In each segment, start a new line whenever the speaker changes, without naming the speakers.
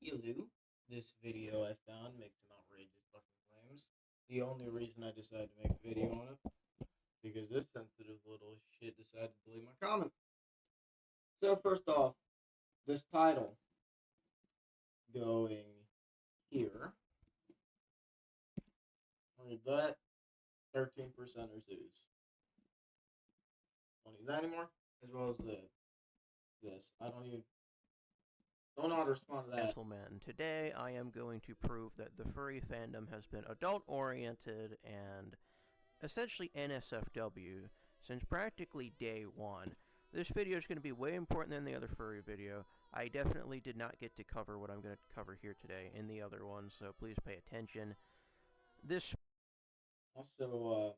Hello. This video I found makes some outrageous fucking claims. The only reason I decided to make a video on it because this sensitive little shit decided to delete my comment. So first off, this title going here. Read that. 13% are zoos. Don't need that anymore. As well as this. I don't know how to respond to that.
Gentlemen, today I am going to prove that the furry fandom has been adult-oriented and essentially NSFW since practically day one. This video is going to be way important than the other furry video. I definitely did not get to cover what I'm going to cover here today in the other one, so please pay attention. This
Also,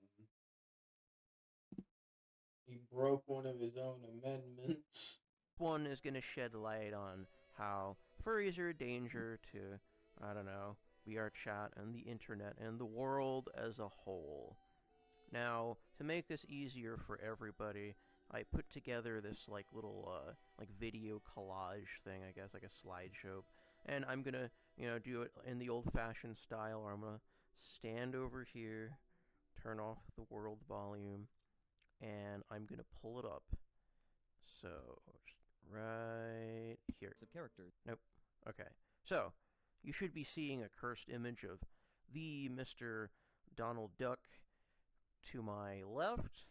he broke one of his own amendments.
one is going to shed light on how furries are a danger to, I don't know, VR chat and the internet and the world as a whole. Now, to make this easier for everybody, I put together this little video collage thing, I guess, like a slideshow, and I'm gonna do it in the old-fashioned style, where I'm gonna stand over here, turn off the world volume, and I'm gonna pull it up. So right here.
Of characters.
Nope. Okay. So you should be seeing a cursed image of the Mr. Donald Duck to my left.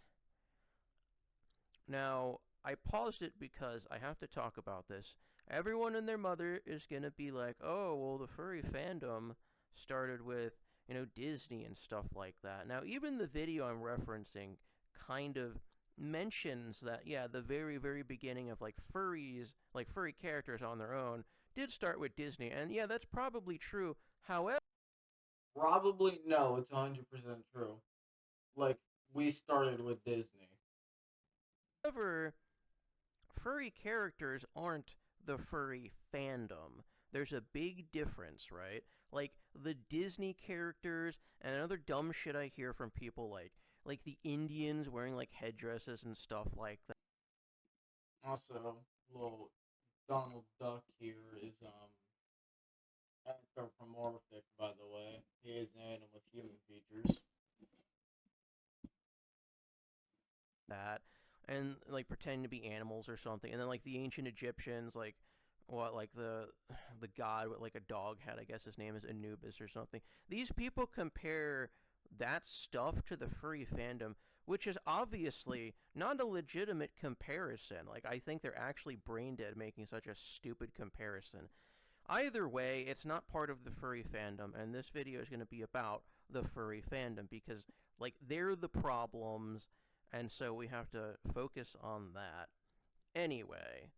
Now, I paused it because I have to talk about this. Everyone and their mother is going to be like, oh, well, the furry fandom started with, Disney and stuff like that. Now, even the video I'm referencing kind of mentions that, yeah, the very, very beginning of, furry characters on their own did start with Disney. And, yeah, that's probably true. However,
Probably no, it's 100% true. We started with Disney.
furry characters aren't the furry fandom. There's a big difference, right? Like, the Disney characters, and another dumb shit I hear from people like the Indians wearing, headdresses and stuff like that.
Also, little Donald Duck here is, anthropomorphic, by the way. He is an animal with human features.
That and pretending to be animals or something, and then the ancient Egyptians, the god with a dog head, I guess his name is Anubis or something. These people compare that stuff to the furry fandom, which is obviously not a legitimate comparison. I think they're actually brain dead making such a stupid comparison. Either way, it's not part of the furry fandom, and this video is going to be about the furry fandom because they're the problems, and so we have to focus on that. Anyway,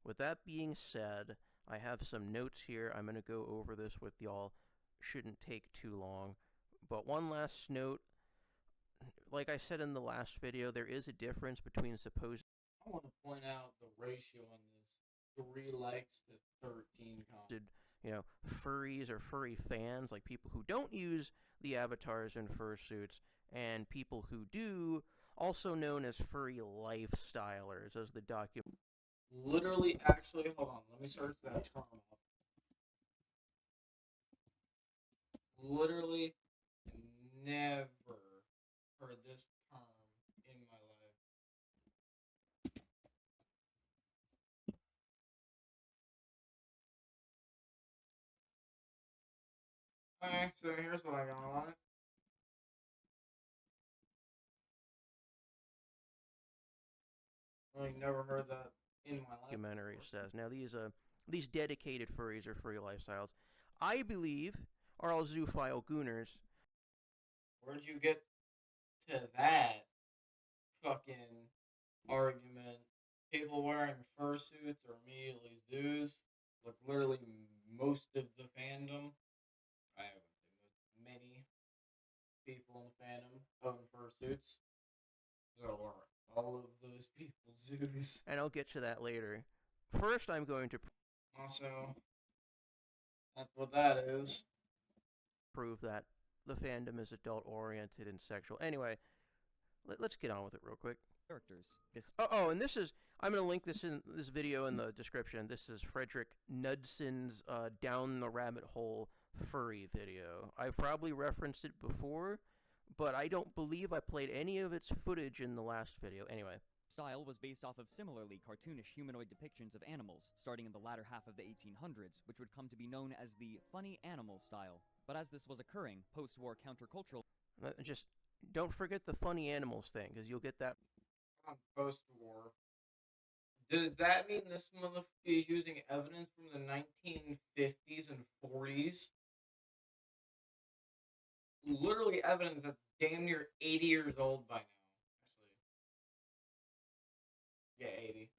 with that being said, I have some notes here. I'm going to go over this with y'all. Shouldn't take too long. But one last note. Like I said in the last video, there is a difference between supposed...
I want to point out the ratio on this. 3 likes to 13 comments.
Furries or furry fans, like people who don't use the avatars in fursuits, and people who do, also known as furry lifestylers, as the document...
Literally, actually, hold on, let me search that term up. Literally, never heard this term in my life. Okay, so here's what I got on it. Never heard that in my life.
Documentary says. Now, these dedicated furries or furry lifestyles, I believe, are all zoophile gooners.
Where'd you get to that fucking argument? People wearing fursuits are immediately zoos. Literally most of the fandom. I would say many people in the fandom own fursuits. So are all of those people zoos?
And I'll get to that later. First, I'm going to
Also, that's what that is.
prove that the fandom is adult-oriented and sexual. Anyway, let's get on with it real quick.
Characters.
Oh, and this is... I'm gonna link this video in the description. This is Frederick Knudson's Down the Rabbit Hole furry video. I've probably referenced it before, but I don't believe I played any of its footage in the last video. Anyway.
Style was based off of similarly cartoonish humanoid depictions of animals, starting in the latter half of the 1800s, which would come to be known as the funny animal style. But as this was occurring, post-war countercultural...
Just don't forget the funny animals thing, because you'll get that.
On post-war. Does that mean this motherfucker is using evidence from the 1950s and 40s? Literally evidence that's damn near 80 years old by now. Yeah, 80.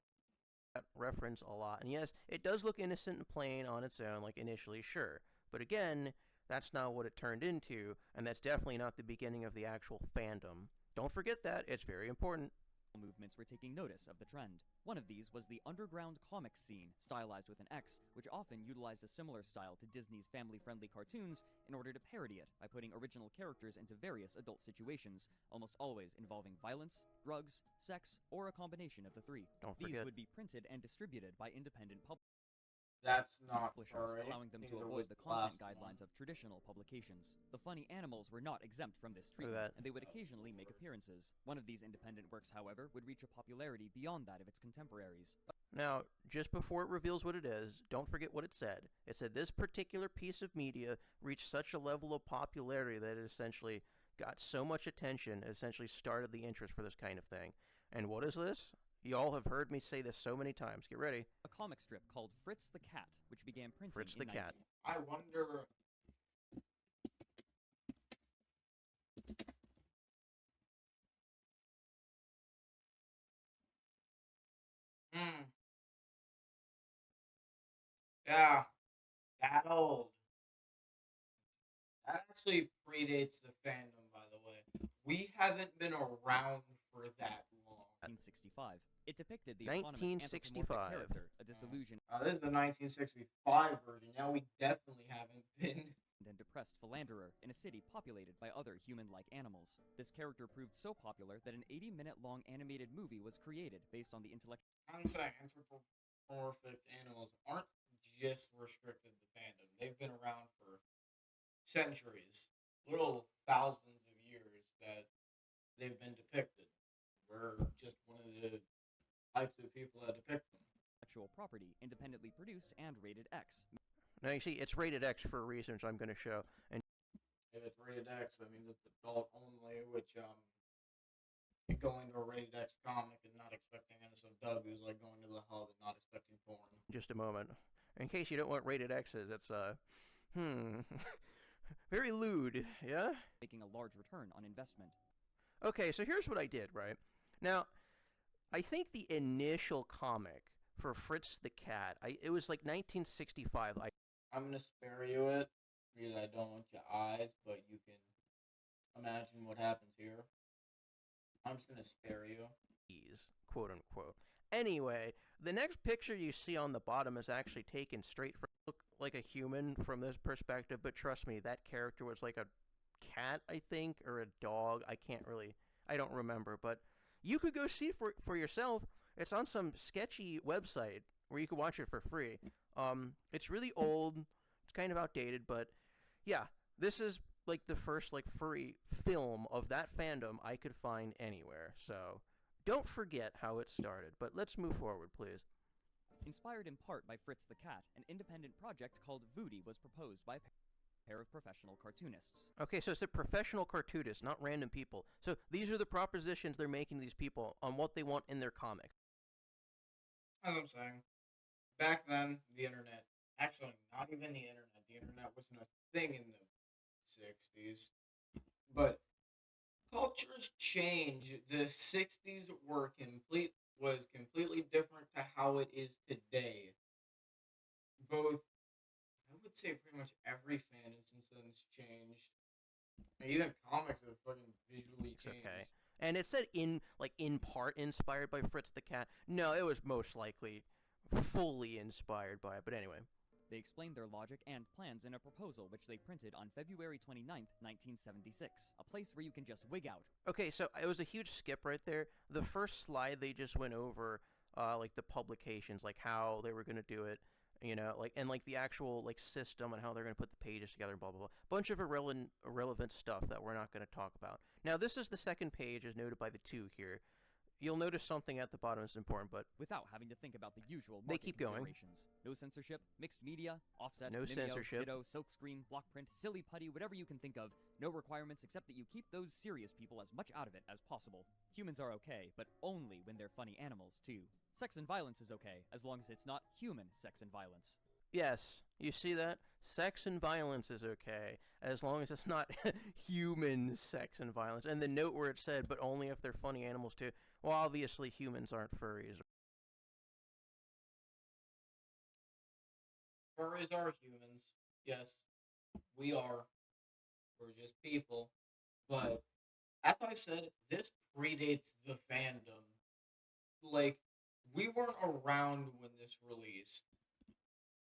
That reference a lot. And yes, it does look innocent and plain on its own, like initially, sure. But again, that's not what it turned into, and that's definitely not the beginning of the actual fandom. Don't forget that. It's very important.
Movements were taking notice of the trend. One of these was the underground comics scene, stylized with an X, which often utilized a similar style to Disney's family-friendly cartoons in order to parody it by putting original characters into various adult situations, almost always involving violence, drugs, sex, or a combination of the three. These would be printed and distributed by independent publishers.
That's not
publishers, allowing them to avoid the content guidelines of traditional publications. The funny animals were not exempt from this treatment, and they would occasionally make appearances. One of these independent works, however, would reach a popularity beyond that of its contemporaries.
Now, just before it reveals what it is, don't forget what it said. It said this particular piece of media reached such a level of popularity that it essentially got so much attention, it essentially started the interest for this kind of thing. And what is this? You all have heard me say this so many times. Get ready.
A comic strip called Fritz the Cat, which began printing
Fritz the Cat.
I wonder... Yeah, that old. That actually predates the fandom, by the way. We haven't been around for that long.
1965. It depicted the autonomous anthropomorphic character, a disillusioned
this is the 1965 version. Now we definitely haven't been.
And depressed philanderer in a city populated by other human-like animals. This character proved so popular that an 80-minute-long animated movie was created based on the intellectual...
I'm saying anthropomorphic animals aren't just restricted to fandom. They've been around for centuries, little thousands of years that they've been depicted. We're just one of the types of people that depict them.
Intellectual property, independently produced and rated X.
Now you see, it's rated X for reasons I'm going to show. And
if it's rated X, that means it's adult only, which going to a rated X comic and not expecting innocent Doug is like going to the hub and not expecting porn.
Just a moment. In case you don't want rated X's, it's very lewd, yeah?
Making a large return on investment.
Okay, so here's what I did, right? Now, I think the initial comic for Fritz the Cat, it was like 1965.
I'm going to spare you it because I don't want your eyes, but you can imagine what happens here. I'm just going to spare you.
Quote unquote. Anyway, the next picture you see on the bottom is actually taken straight from look like a human from this perspective, but trust me, that character was like a cat, I think, or a dog. I don't remember, but you could go see for yourself. It's on some sketchy website where you can watch it for free. It's really old. It's kind of outdated, but yeah, this is like the first like furry film of that fandom I could find anywhere. So don't forget how it started, but let's move forward, please.
Inspired in part by Fritz the Cat, an independent project called Voodoo was proposed by a pair of professional cartoonists.
Okay, so it's a professional cartoonists, not random people. So these are the propositions they're making these people on what they want in their comics.
As I'm saying, back then, the internet, actually not even the internet wasn't a thing in the 60s, but cultures change. The 60s was completely different to how it is today. Both, I would say pretty much every fandom since then has changed. And even comics have fucking visually changed.
Okay. And it said in part inspired by Fritz the Cat. No, it was most likely fully inspired by it, but anyway.
They explained their logic and plans in a proposal which they printed on February 29th, 1976, a place where you can just wig out.
Okay, so it was a huge skip right there. The first slide they just went over like the publications, like how they were going to do it, like, and like the actual like system and how they're going to put the pages together, blah blah blah. Bunch of irrelevant stuff that we're not going to talk about. Now, this is the second page, as noted by the two here. You'll notice something at the bottom is important, but
without having to think about the usual
they
market
keep going.
considerations. No censorship, mixed media, offset,
No
Vimeo,
censorship.
Ditto, silkscreen, block print, silly putty, whatever you can think of. No requirements except that you keep those serious people as much out of it as possible. Humans are okay, but only when they're funny animals, too. Sex and violence is okay, as long as it's not human sex and violence.
Yes, you see that? Sex and violence is okay, as long as it's not human sex and violence. And the note where it said, but only if they're funny animals too. Well, obviously humans aren't furries.
Furries are humans. Yes, we are. We're just people. But as I said, this predates the fandom. Like, we weren't around when this released.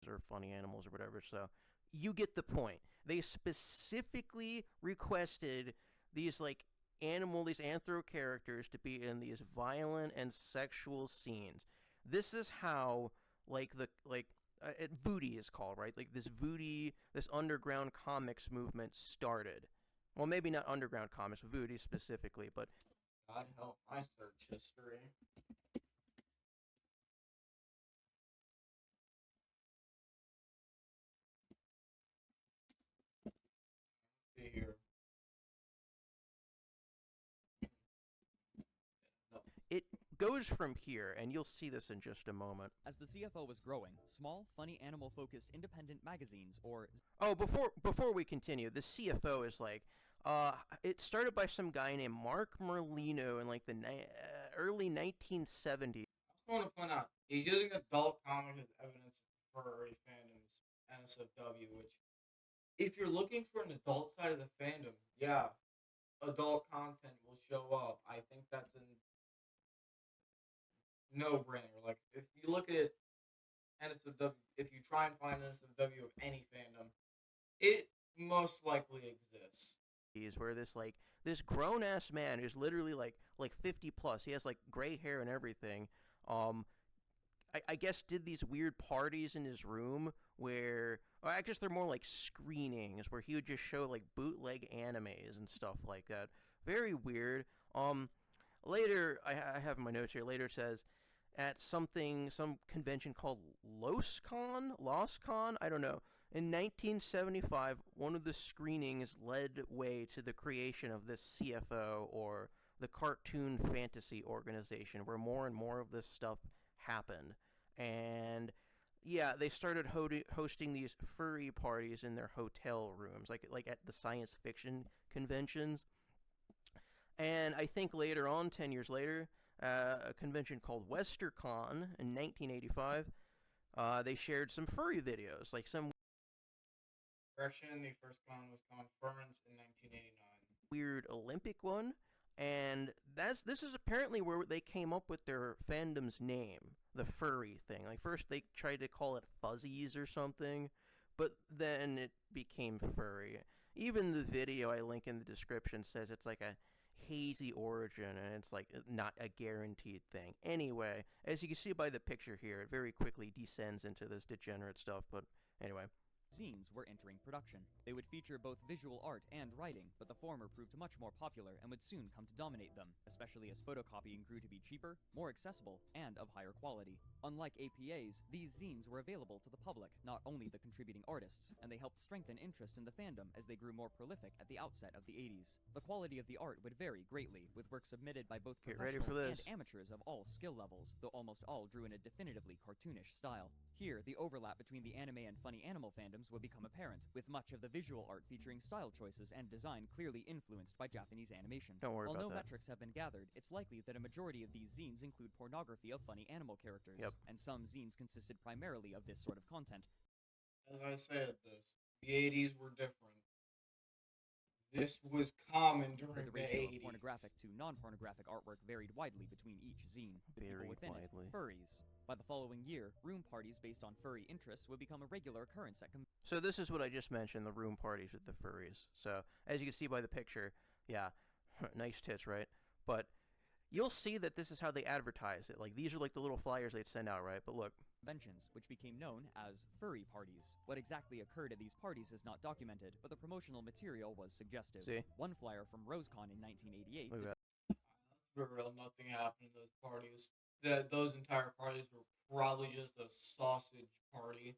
Or funny animals or whatever, so you get the point. They specifically requested these like these anthro characters to be in these violent and sexual scenes. This is how Voodie is called, right? Like this underground comics movement started. Well, maybe not underground comics, Voodie specifically, but
God help my search history. See here. No.
it goes from here, and you'll see this in just a moment.
As the CFO was growing, small, funny animal-focused independent magazines, or
Oh, before we continue, the CFO is like, it started by some guy named Mark Merlino in like the early 1970s.
I want to point out, he's using adult comics as evidence for furry fandom's NSFW, which, if you're looking for an adult side of the fandom, yeah, adult content will show up. I think that's a no-brainer. Like, if you look at NSFW, if you try and find NSFW of any fandom, it most likely exists.
Where this grown ass man who's literally like 50 plus, he has like gray hair and everything. I guess did these weird parties in his room where, or I guess they're more like screenings where he would just show like bootleg animes and stuff like that. Very weird. Later, I have in my notes here. Later it says at some convention called LosCon, I don't know. In 1975, one of the screenings led way to the creation of this CFO, or the Cartoon Fantasy Organization, where more and more of this stuff happened. And yeah, they started hosting these furry parties in their hotel rooms, like at the science fiction conventions. And I think later on, 10 years later, a convention called WesterCon in 1985, they shared some furry videos, like some
Correction, the first con was Conference in 1989.
weird Olympic one, and this is apparently where they came up with their fandom's name, the furry thing. Like first they tried to call it fuzzies or something, but then it became furry. Even the video I link in the description says it's like a hazy origin, and it's like not a guaranteed thing. Anyway, as you can see by the picture here, it very quickly descends into this degenerate stuff, but anyway.
zines were entering production. They would feature both visual art and writing, but the former proved much more popular and would soon come to dominate them, especially as photocopying grew to be cheaper, more accessible, and of higher quality. Unlike APAs, these zines were available to the public, not only the contributing artists, and they helped strengthen interest in the fandom as they grew more prolific at the outset of the 80s. The quality of the art would vary greatly, with work submitted by both professionals and amateurs of all skill levels, though almost all drew in a definitively cartoonish style. Here, the overlap between the anime and funny animal fandoms would become apparent, with much of the visual art featuring style choices and design clearly influenced by Japanese animation.
Don't worry
While
about
no
that.
metrics have been gathered, it's likely that a majority of these zines include pornography of funny animal characters,
Yep.
and some zines consisted primarily of this sort of content.
As I said, the 80s were different. This was common during
The
the
ratio
80s.
of pornographic to non-pornographic artwork varied widely between each zine. The people
Very
within
widely.
it, furries. By the following year, room parties based on furry interests would become a regular occurrence at
So this is what I just mentioned, the room parties with the furries. So as you can see by the picture, yeah, nice tits, right? But you'll see that this is how they advertise it. Like, these are like the little flyers they'd send out, right? But look.
Conventions, which became known as furry parties. What exactly occurred at these parties is not documented, but the promotional material was suggestive.
See?
One flyer from RoseCon in 1988
Look at that.
For real, nothing happened at those parties. Those entire parties were probably just a sausage party.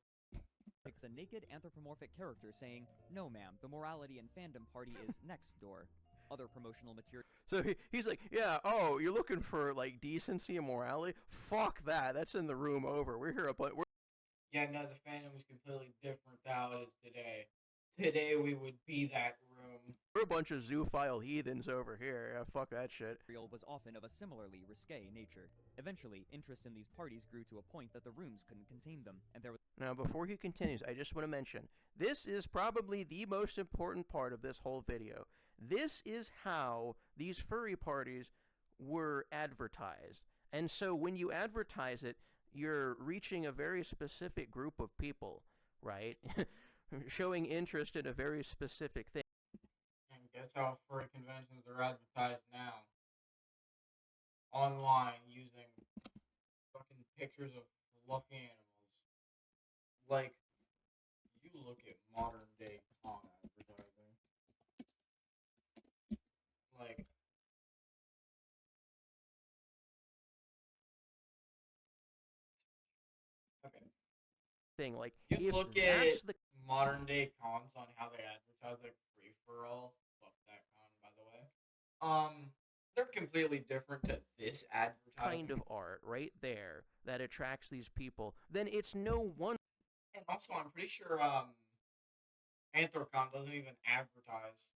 depicts a naked anthropomorphic character saying, "No, ma'am, the morality and fandom party is next door." Other promotional material.
So he's like, yeah, oh, you're looking for, like, decency and morality? Fuck that. That's in the room over. We're here we're
Yeah, no, the fandom was completely different than how it is today. Today, we would be that room.
We're a bunch of zoophile heathens over here. Yeah, fuck that shit.
Was often of a similarly risque nature. Eventually, interest in these parties grew to a point that the rooms couldn't contain them, and there was...
Now, before he continues, I just want to mention, this is probably the most important part of this whole video. This is how these furry parties were advertised. And so when you advertise it, you're reaching a very specific group of people, right? Showing interest in a very specific thing.
And guess how furry conventions are advertised now? Online, using fucking pictures of fluffy animals. Like, you look at modern day con advertising. Like, okay.
Thing like
You
if
look
that's
at
the
modern day cons on how they advertise like free for all. Fuck that con, by the way. They're completely different to this advertising.
kind of art right there that attracts these people, then it's no wonder.
And also, I'm pretty sure Anthrocon doesn't even advertise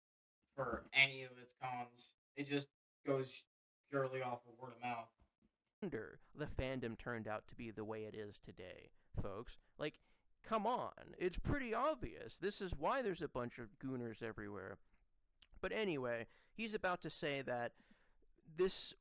for any of its cons. It just goes purely off of word of mouth.
The fandom turned out to be the way it is today, folks. Like, come on, it's pretty obvious. This is why there's a bunch of gooners everywhere. But anyway, he's about to say that this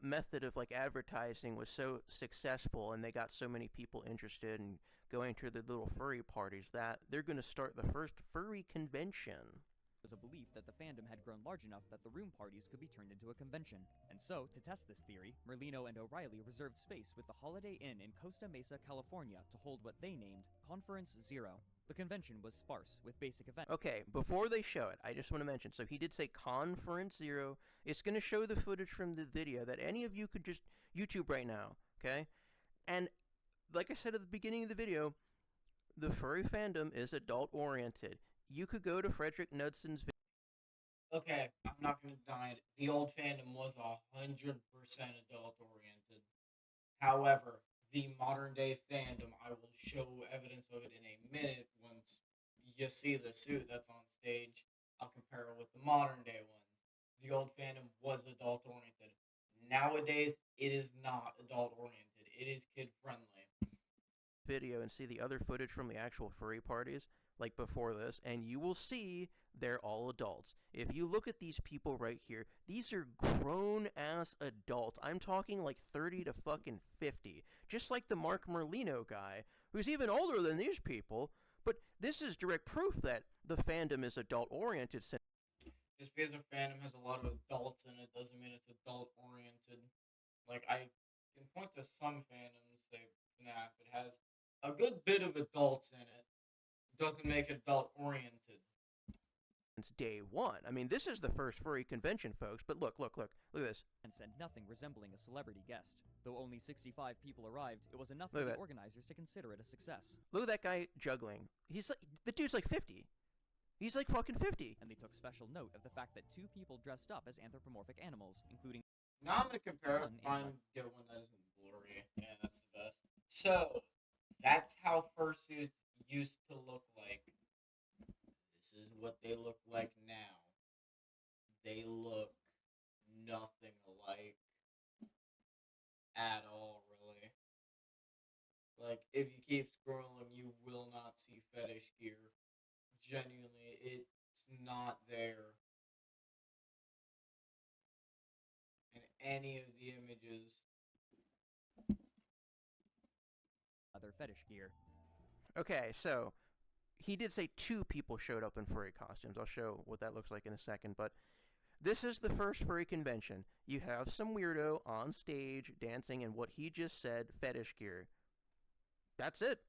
method of like advertising was so successful and they got so many people interested in going to the little furry parties that they're going to start the first furry convention.
was a belief that the fandom had grown large enough that the room parties could be turned into a convention. And so, to test this theory, Merlino and O'Reilly reserved space with the Holiday Inn in Costa Mesa, California to hold what they named Conference Zero. The convention was sparse, with basic events.
Okay, before they show it, I just want to mention, so he did say Conference Zero. It's going to show the footage from the video that any of you could just YouTube right now, okay? And like I said at the beginning of the video, the furry fandom is adult-oriented. You could go to Frederick Knudson's video.
Okay, I'm not going to deny it. The old fandom was 100% adult-oriented. However, the modern-day fandom, I will show evidence of it in a minute once you see the suit that's on stage. I'll compare it with the modern-day ones. The old fandom was adult-oriented. Nowadays, it is not adult-oriented. It is kid-friendly.
Video and see the other footage from the actual furry parties, like before this, and you will see they're all adults. If you look at these people right here, these are grown-ass adults. I'm talking like 30 to fucking 50. Just like the Mark Merlino guy, who's even older than these people, but this is direct proof that the fandom is adult-oriented.
Just because a fandom has a lot of adults in it doesn't mean it's adult-oriented. Like, I can point to some fandoms, say FNAF, it has a good bit of adults in it. Doesn't make it adult-oriented.
Since day one. I mean, this is the first furry convention, folks, but look at this.
And sent nothing resembling a celebrity guest. Though only 65 people arrived, it was enough
Look
for
at
the
that.
organizers to consider it a success.
Look at that guy juggling. He's like, the dude's like 50. He's like fucking 50.
And they took special note of the fact that 2 people dressed up as anthropomorphic animals, including...
Now I'm going to compare it.
One
Find
animal.
get one that isn't blurry. Yeah, that's the best. So, that's how fursuits used to look like. This is what they look like now. They look nothing alike at all, really. Like, if you keep scrolling, you will not see fetish gear. Genuinely, it's not there in any of the images.
other fetish gear.
Okay, so he did say 2 people showed up in furry costumes. I'll show what that looks like in a second, but This is the first furry convention. You have some weirdo on stage dancing in what he just said fetish gear. That's it.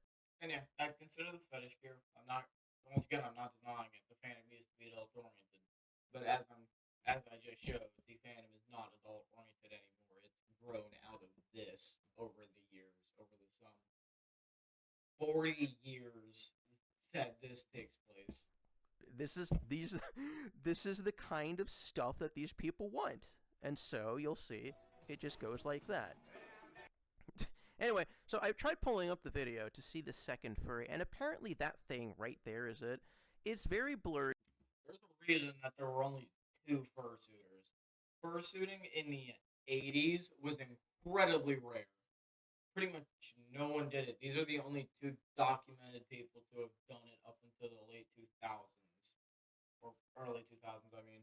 And yeah, I consider this fetish gear. I'm not once again I'm not denying it. The fandom used to be adult oriented. But as I just showed, the fandom is not adult oriented anymore. It's grown out of this over the years, over the some 40 years that this takes place.
This is these this is the kind of stuff that these people want. And so you'll see it just goes like that. Anyway, so I tried pulling up the video to see the second furry, and apparently that thing right there is it. It's very blurry.
There's a reason that there were only two fursuiters. Fursuiting in the 80s was incredibly rare. Pretty much no one did it. These are the only two documented people to have done it up until the late 2000s. Or early 2000s, I mean.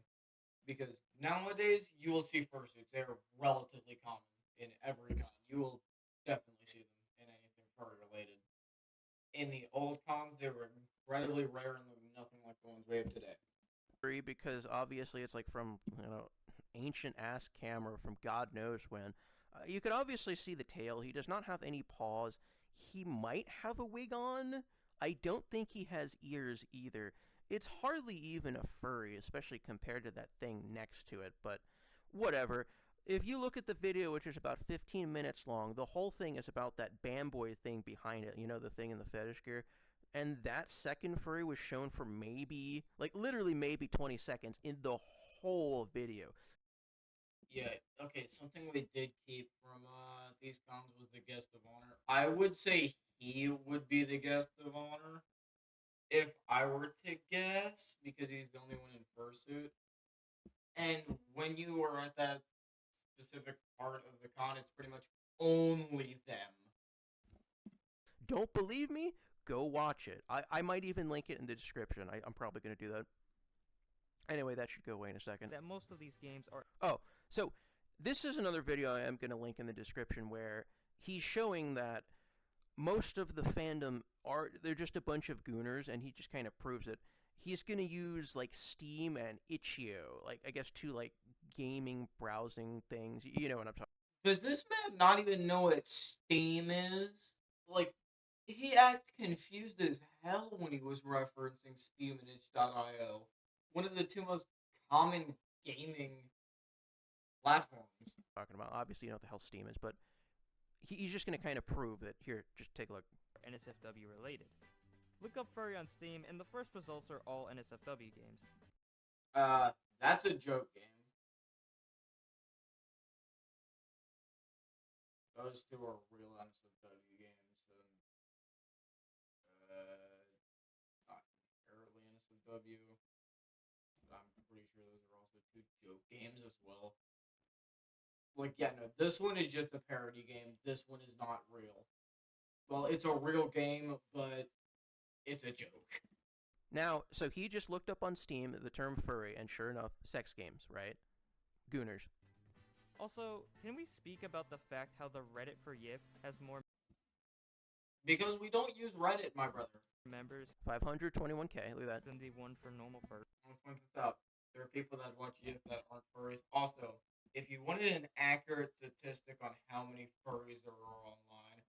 Because nowadays, you will see fursuits. They are relatively common in every con. You will definitely see them in anything furry related. In the old cons, they were incredibly rare and nothing like the ones we have today.
Because obviously it's like from ancient ass camera from God knows when. You can obviously see the tail. He does not have any paws. He might have a wig on. I don't think he has ears either. It's hardly even a furry, especially compared to that thing next to it, but whatever. If you look at the video, which is about 15 minutes long, the whole thing is about that bamboy thing behind it, the thing in the fetish gear. And that second furry was shown for maybe, like literally maybe 20 seconds in the whole video.
Yeah, okay, something we did keep from these cons was the guest of honor. I would say he would be the guest of honor if I were to guess, because he's the only one in fursuit. And when you are at that specific part of the con, it's pretty much only them.
Don't believe me? Go watch it. I might even link it in the description. I'm probably going to do that. Anyway, that should go away in a second.
That most of these games are.
Oh, so this is another video I am going to link in the description where he's showing that most of the fandom they're just a bunch of gooners, and he just kind of proves it. He's going to use like Steam and Itch.io, like I guess two like gaming browsing things. You know what I'm talking.
Does this man not even know what Steam is? Like, he acted confused as hell when he was referencing Steam and itch.io. One of the two most common gaming platforms.
Talking about. Obviously, you know what the hell Steam is, but he's just going to kind of prove that. Here, just take a look.
NSFW related. Look up furry on Steam, and the first results are all NSFW games.
That's a joke game. Those two are real NSFW games, and not entirely NSFW. But I'm pretty sure those are also two joke games as well. Like, yeah, no, this one is just a parody game. This one is not real. Well, it's a real game, but it's a joke.
Now, so he just looked up on Steam the term furry, and sure enough, sex games, right? Gooners.
Also, can we speak about the fact how the Reddit for YIF has more
Because we don't use Reddit, my brother.
members
521K, look at that.
than the one for normal fur?
I'll point this out. There are people that watch YIF that aren't furries. Also, if you wanted an accurate statistic on how many furries there are online,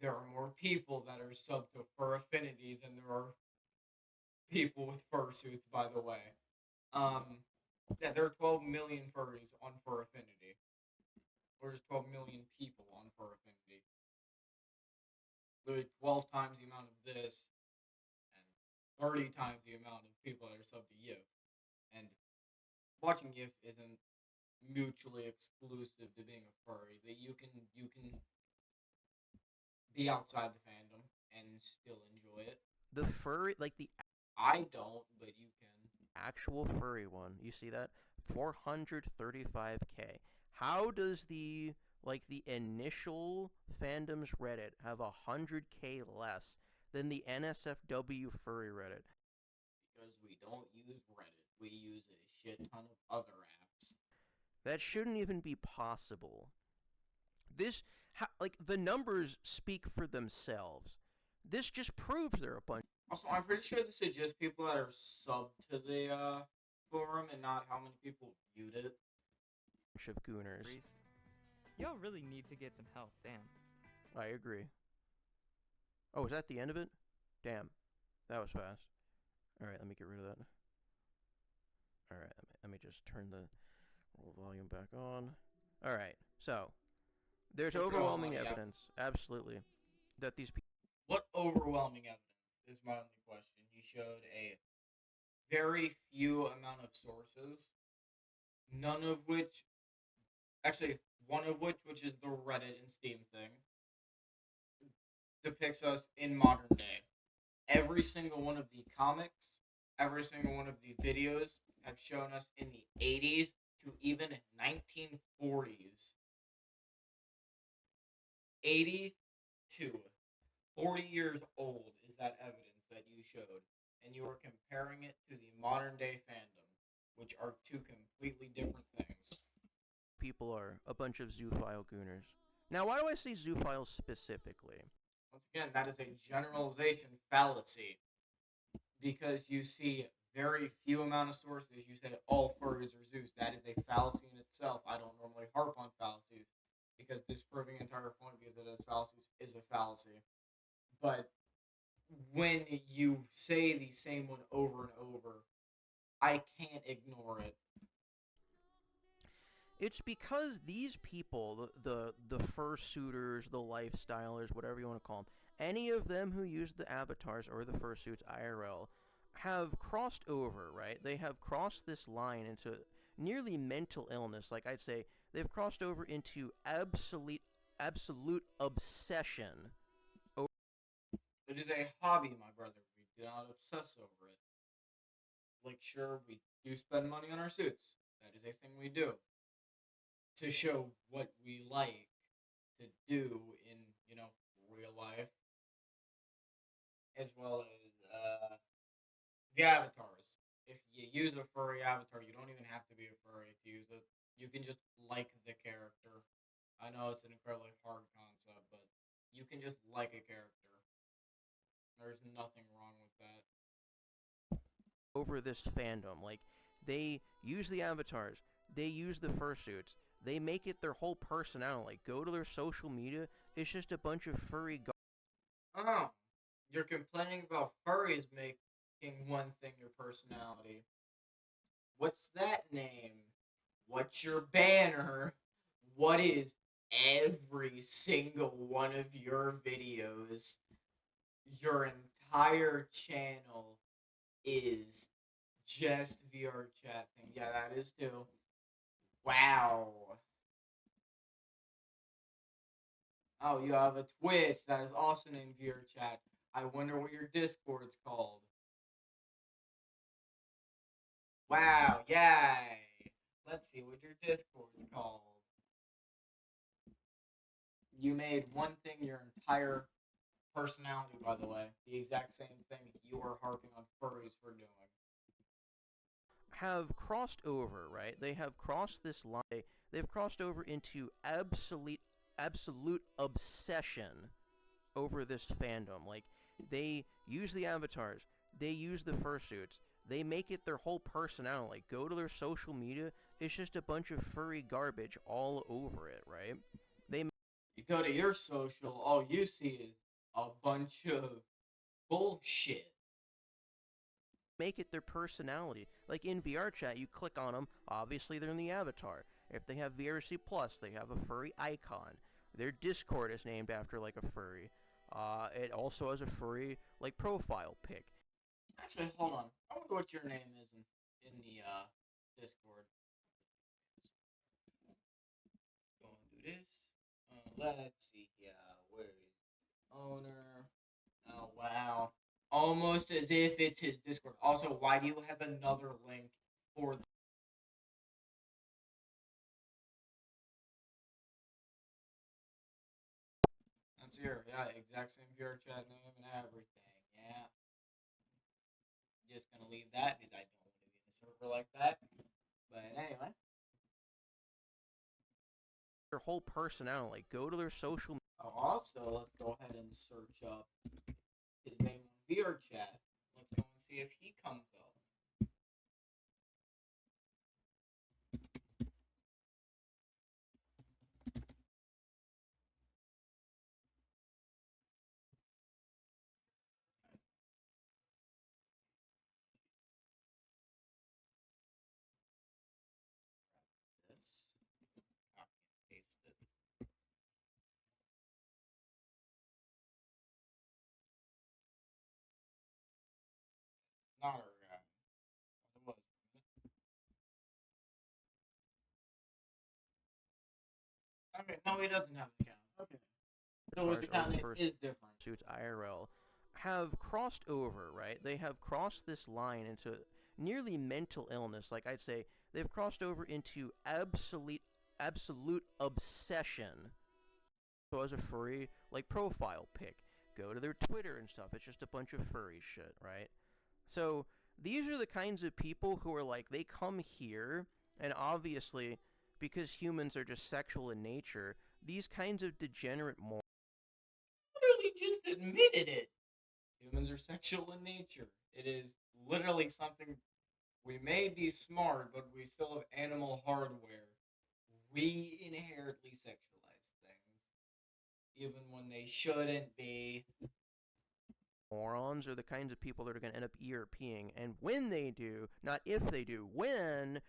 there are more people that are subbed to Fur Affinity than there are people with fursuits, by the way. Yeah, there are 12 million furries on Fur Affinity. Or there's 12 million people on Fur Affinity. Literally 12 times the amount of this, and 30 times the amount of people that are subbed to YIF. And watching YIF isn't mutually exclusive to being a furry. That you can be outside the fandom and still enjoy it.
The furry, like the
I don't, but you can.
actual furry one, you see that? 435K. How does the initial fandom's Reddit have 100K less than the NSFW furry Reddit?
Because we don't use Reddit. We use a shit ton of other apps.
That shouldn't even be possible. The numbers speak for themselves. This just proves they're a bunch
Also, I'm pretty sure this is just people that are subbed to the forum and not how many people viewed it.
of gooners.
Reese, y'all really need to get some help. Damn.
I agree. Oh, is that the end of it? Damn, that was fast. All right, let me get rid of that. All right, let me just turn the roll volume back on. All right, so there's
Take it all
overwhelming
out, yeah.
evidence, absolutely, that these people.
What overwhelming evidence is my only question. You showed a very few amount of sources, none of which, actually, one of which is the Reddit and Steam thing, depicts us in modern day. Every single one of the comics, every single one of the videos have shown us in the 80s to even 1940s. 80 to 40 years old is that evidence that you showed, and you are comparing it to the modern day fandom, which are two completely different things.
People are a bunch of zoophile gooners. Now, why do I say zoophiles specifically?
Once again, that is a generalization fallacy because you see very few amount of sources. You say all furries are Zeus. That is a fallacy in itself. I don't normally harp on fallacies because disproving entire point because it is fallacies is a fallacy. But when you say the same one over and over, I can't ignore it.
It's because these people, the fursuiters, the lifestylers, whatever you want to call them, any of them who use the avatars or the fursuits IRL, have crossed over, right? They have crossed this line into nearly mental illness. Like I'd say, they've crossed over into absolute obsession.
It is a hobby, my brother. We do not obsess over it. Like, sure, we do spend money on our suits. That is a thing we do to show what we like to do in, real life, as well as the avatars. If you use a furry avatar, you don't even have to be a furry to use it. You can just like the character. I know it's an incredibly hard concept, but you can just like a character. There's nothing wrong with that.
Over this fandom. Like, they use the avatars, they use the fursuits, they make it their whole personality. Like, go to their social media, it's just a bunch of furry.
Oh, you're complaining about furries making one thing your personality. What's that name? What's your banner? What is every single one of your videos? Your entire channel is just VR chat thing. Yeah, that is too. Wow. Oh, you have a Twitch that is also named VR chat. I wonder what your Discord's called. Wow, yay! Let's see what your Discord's called. You made one thing your entire personality, by the way. The exact same thing you are harping on furries for doing.
Have crossed over, right? They have crossed this line. They've crossed over into absolute obsession over this fandom. Like, they use the avatars, they use the fursuits, they make it their whole personality. Like, go to their social media, it's just a bunch of furry garbage all over it, right?
You go to your social, all you see is a bunch of bullshit.
Make it their personality. Like, in VR chat, you click on them, obviously they're in the avatar. If they have VRC Plus, they have a furry icon. Their Discord is named after, like, a furry. It also has a furry, like, profile pic.
Actually, hold on. I wonder what your name is in the Discord. Going to do this. Let's see. Yeah, where is owner? Oh wow. Almost as if it's his Discord. Also, why do you have another link for? That's here. Yeah, exact same VR chat name and everything. Yeah. Just gonna leave that because I don't want to be in a server like that. But anyway.
Their whole personality. Like, go to their social.
Also, let's go ahead and search up beer chat. Let's go and see if he comes up. This. Copy and paste it. Not our guy. It was. Okay, no, he doesn't have an account. Okay. So his account is different.
Suits IRL have crossed over, right? They have crossed this line into nearly mental illness. Like I'd say, they've crossed over into absolute obsession. So as a furry, like profile pic, go to their Twitter and stuff. It's just a bunch of furry shit, right? So these are the kinds of people who are like, they come here, and obviously, because humans are just sexual in nature, these kinds of degenerate morons.
Literally just admitted it. Humans are sexual in nature. It is literally something. We may be smart, but we still have animal hardware. We inherently sexualize things, even when they shouldn't be.
Morons are the kinds of people that are going to end up ERPing, and when they do, not if they do, when.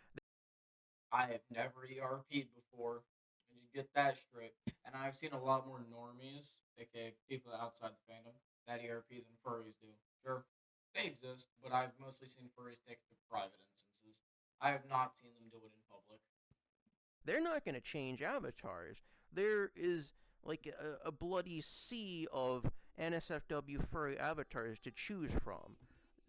I have never ERP'd before. And you get that straight. And I've seen a lot more normies, aka people outside the fandom, that ERP than furries do. Sure, they exist, but I've mostly seen furries take it to private instances. I have not seen them do it in public.
They're not going to change avatars. There is like a bloody sea of NSFW furry avatars to choose from.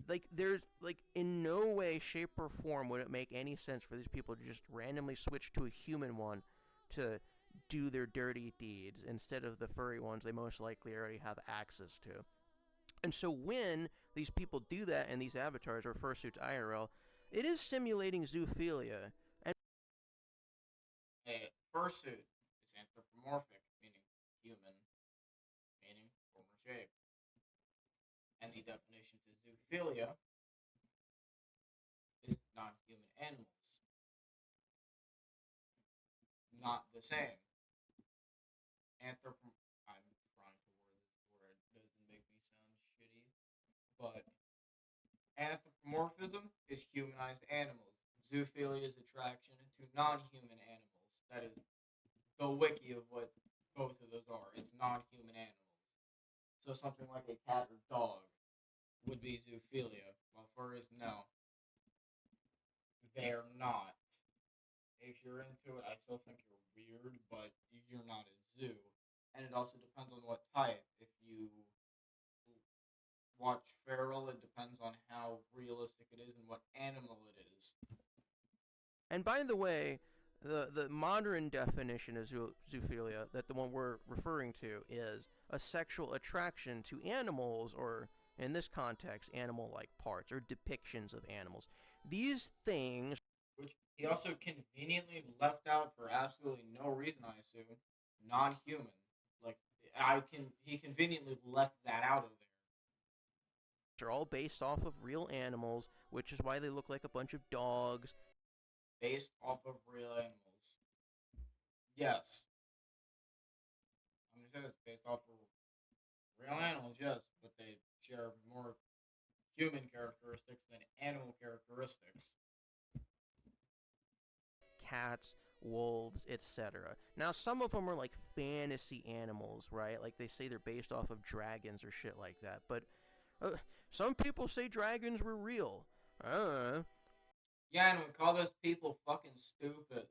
Like, there's, like, in no way, shape, or form would it make any sense for these people to just randomly switch to a human one to do their dirty deeds instead of the furry ones they most likely already have access to. And so when these people do that and these avatars or fursuits IRL, it is simulating zoophilia. And
A fursuit is anthropomorphic, meaning human, meaning former shape. And the definition to zoophilia is non-human animals. Not the same. I'm trying to word this where it doesn't make me sound shitty, but anthropomorphism is humanized animals. Zoophilia is attraction to non-human animals. That is the wiki of what both of those are. It's non-human animals. So something like a cat or dog would be zoophilia, while furries, no, they're not. If you're into it, I still think you're weird, but you're not a zoo. And it also depends on what type. If you watch Feral, it depends on how realistic it is and what animal it is.
And by the way, the modern definition of zoophilia, that the one we're referring to, is a sexual attraction to animals, or in this context, animal-like parts or depictions of animals. These things,
which he also conveniently left out for absolutely no reason, I assume, non-human. Like he conveniently left that out of there.
are all based off of real animals, which is why they look like a bunch of dogs.
Based off of real animals. Yes. I'm gonna say it's based off of real animals, yes, but they share more human characteristics than animal characteristics.
Cats, wolves, etc. Now, some of them are like fantasy animals, right? Like they say they're based off of dragons or shit like that. But some people say dragons were real.
Yeah, and we call those people fucking stupid.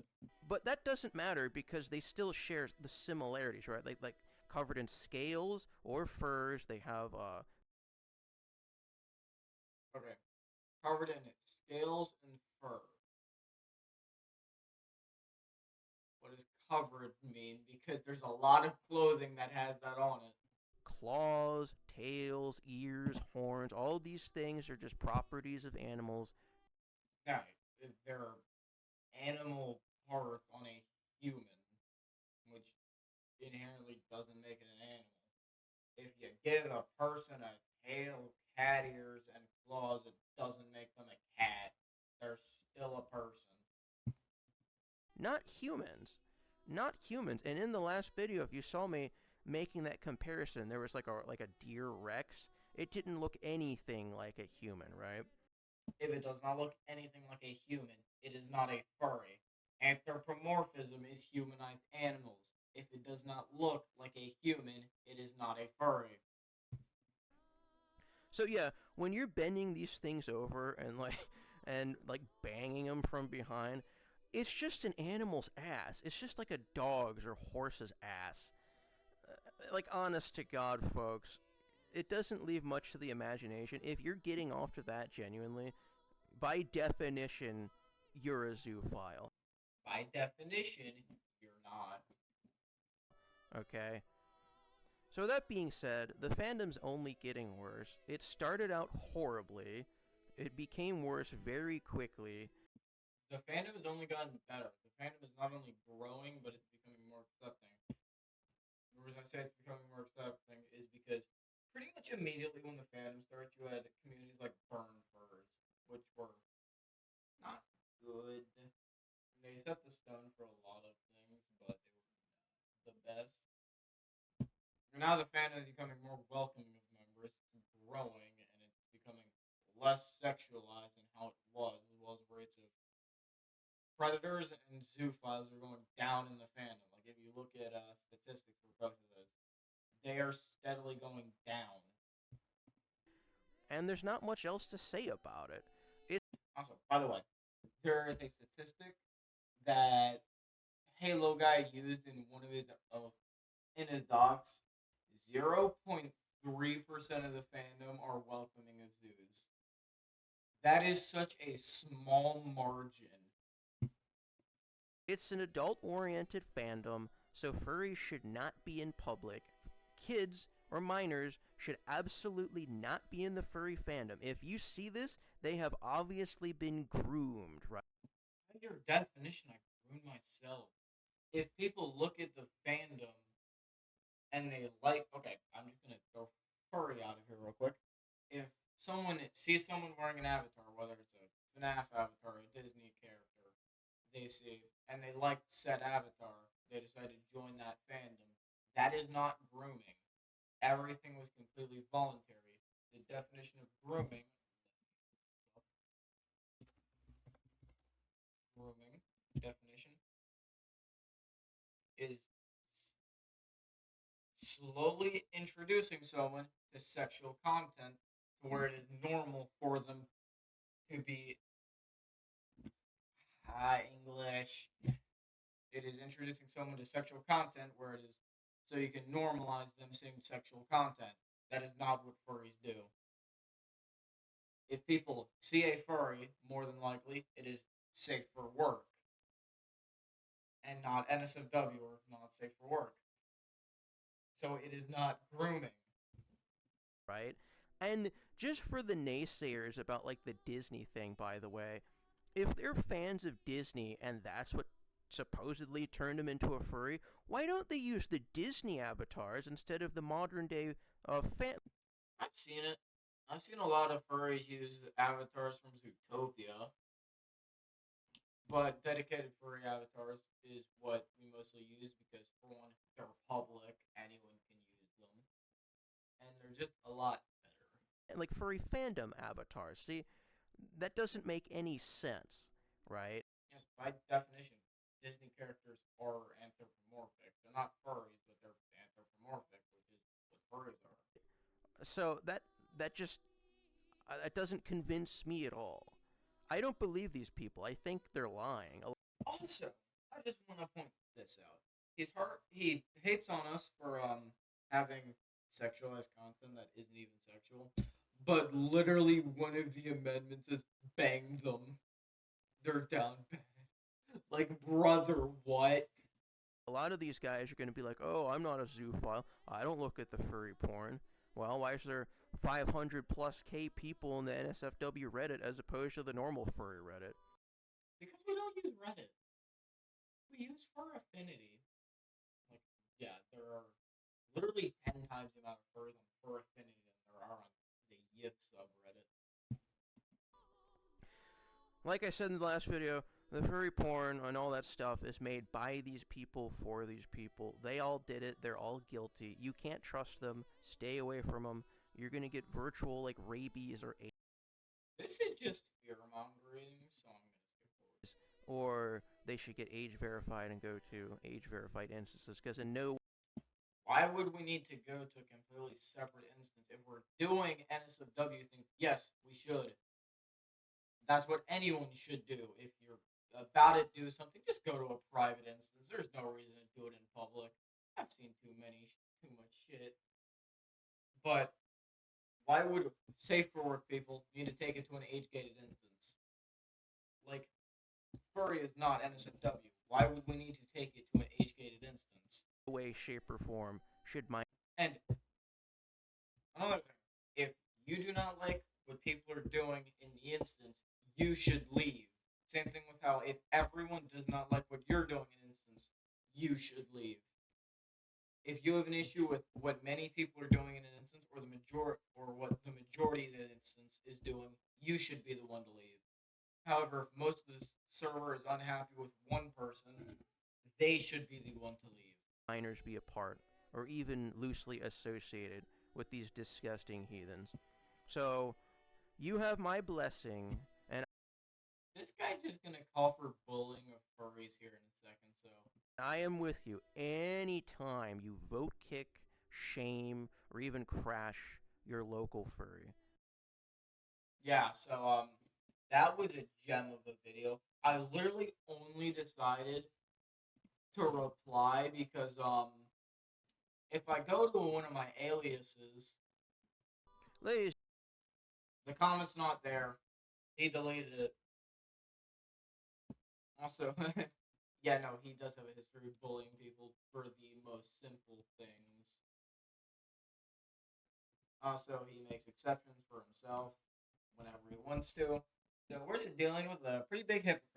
But that doesn't matter because they still share the similarities, right? Like covered in scales or furs. They have
Okay, covered in scales and fur. What does covered mean? Because there's a lot of clothing that has that on it.
claws, tails, ears, horns. All these things are just properties of animals.
Now, there are animal parts on a human, which inherently doesn't make it an animal. if you give a person a tail, cat ears, and claws, it doesn't make them a cat. They're still a person.
Not humans. Not humans. And in the last video, if you saw me making that comparison, there was like a deer Rex. It didn't look anything like a human, right?
If it does not look anything like a human, it is not a furry. Anthropomorphism is humanized animals. If it does not look like a human, it is not a furry.
So yeah, when you're bending these things over and like banging them from behind, it's just an animal's ass. It's just like a dog's or horse's ass. Like honest to God, folks, it doesn't leave much to the imagination. If you're getting off to that genuinely, by definition, you're a zoophile.
By definition, you're not.
Okay? So that being said, the fandom's only getting worse. It started out horribly. It became worse very quickly.
The fandom has only gotten better. The fandom is not only growing, but it's becoming more accepting. The reason I say it's becoming more accepting is because pretty much immediately when the fandom started, you had communities like Burn Furs, which were not good. They set the stone for a lot of things, but they were not the best. And now the fandom is becoming more welcoming of members, it's growing, and it's becoming less sexualized than how it was, as well as rates of predators and zoophiles are going down in the fandom. Like if you look at statistics for both of those, they are steadily going down.
And there's not much else to say about it.
Also, by the way, there is a statistic that Halo guy used in one of his in his docs. 0.3% of the fandom are welcoming of zoos. That is such a small margin.
It's an adult-oriented fandom, so furries should not be in public. Kids or minors should absolutely not be in the furry fandom. If you see this, they have obviously been groomed, right?
By your definition, I groomed myself. If people look at the fandom and they like, okay, I'm just gonna throw furry out of here real quick. If someone sees someone wearing an avatar, whether it's a FNAF avatar, a Disney character, they see, and they like said avatar, they decide to join that fandom. That is not grooming. Everything was completely voluntary. The definition of grooming definition is slowly introducing someone to sexual content to where it is normal for them to be high English. It is introducing someone to sexual content where it is so you can normalize them seeing sexual content. That is not what furries do. If people see a furry, more than likely it is safe for work and not NSFW or not safe for work. So it is not grooming.
Right? And just for the naysayers about like the Disney thing, by the way, if they're fans of Disney and that's what supposedly turned them into a furry, why don't they use the Disney avatars instead of the modern day fan?
I've seen it. I've seen a lot of furries use avatars from Zootopia, but dedicated furry avatars is what we mostly use because, for one, they're public, anyone can use them, and they're just a lot better.
Like furry fandom avatars. See, that doesn't make any sense, right?
Yes, by definition, Disney characters are anthropomorphic. They're not furries, but they're anthropomorphic, which is what furries are.
So that just that doesn't convince me at all. I don't believe these people. I think they're lying.
Also, I just want to point this out. He hates on us for having sexualized content that isn't even sexual, but literally one of the amendments is bang them. They're down bad. Like, brother, what?
A lot of these guys are going to be like, "Oh, I'm not a zoophile. I don't look at the furry porn." Well, why is there 500 plus K people in the NSFW Reddit as opposed to the normal furry Reddit?
Because we don't use Reddit. We use Fur Affinity. Like, yeah, there are literally 10 times the amount of furs on Fur Affinity than there are on the Yif subreddit.
Like I said in the last video, the furry porn and all that stuff is made by these people for these people. They all did it. They're all guilty. You can't trust them. Stay away from them. You're going to get virtual, like, rabies or AIDS.
This is just fear mongering, so I'm gonna skip forward.
Or they should get age verified and go to age verified instances, because in no
Why would we need to go to a completely separate instance if we're doing NSFW things? Yes, we should. That's what anyone should do. If you're about to do something, just go to a private instance. There's no reason to do it in public. I've seen too much shit. But why would safe for work people need to take it to an age gated instance? Like, furry is not NSFW. Why would we need to take it to an age gated instance?
way, shape, or form should my
And another thing, if you do not like what people are doing in the instance, you should leave. Same thing with how if everyone does not like what you're doing in instance, you should leave. If you have an issue with what many people are doing in an instance, or what the majority of the instance is doing, you should be the one to leave. However, if most of the server is unhappy with one person, they should be the one to leave.
minors be a part or even loosely associated with these disgusting heathens. So, you have my blessing, and
This guy's just gonna call for bullying of furries here in a second, so
I am with you anytime you vote kick, shame, or even crash your local furry.
yeah, so that was a gem of a video. I literally only decided to reply because if I go to one of my aliases,
Ladies,
the comment's not there. He deleted it. Also, yeah, no, he does have a history of bullying people for the most simple things. Also, he makes exceptions for himself whenever he wants to. So we're just dealing with a pretty big hypocrite.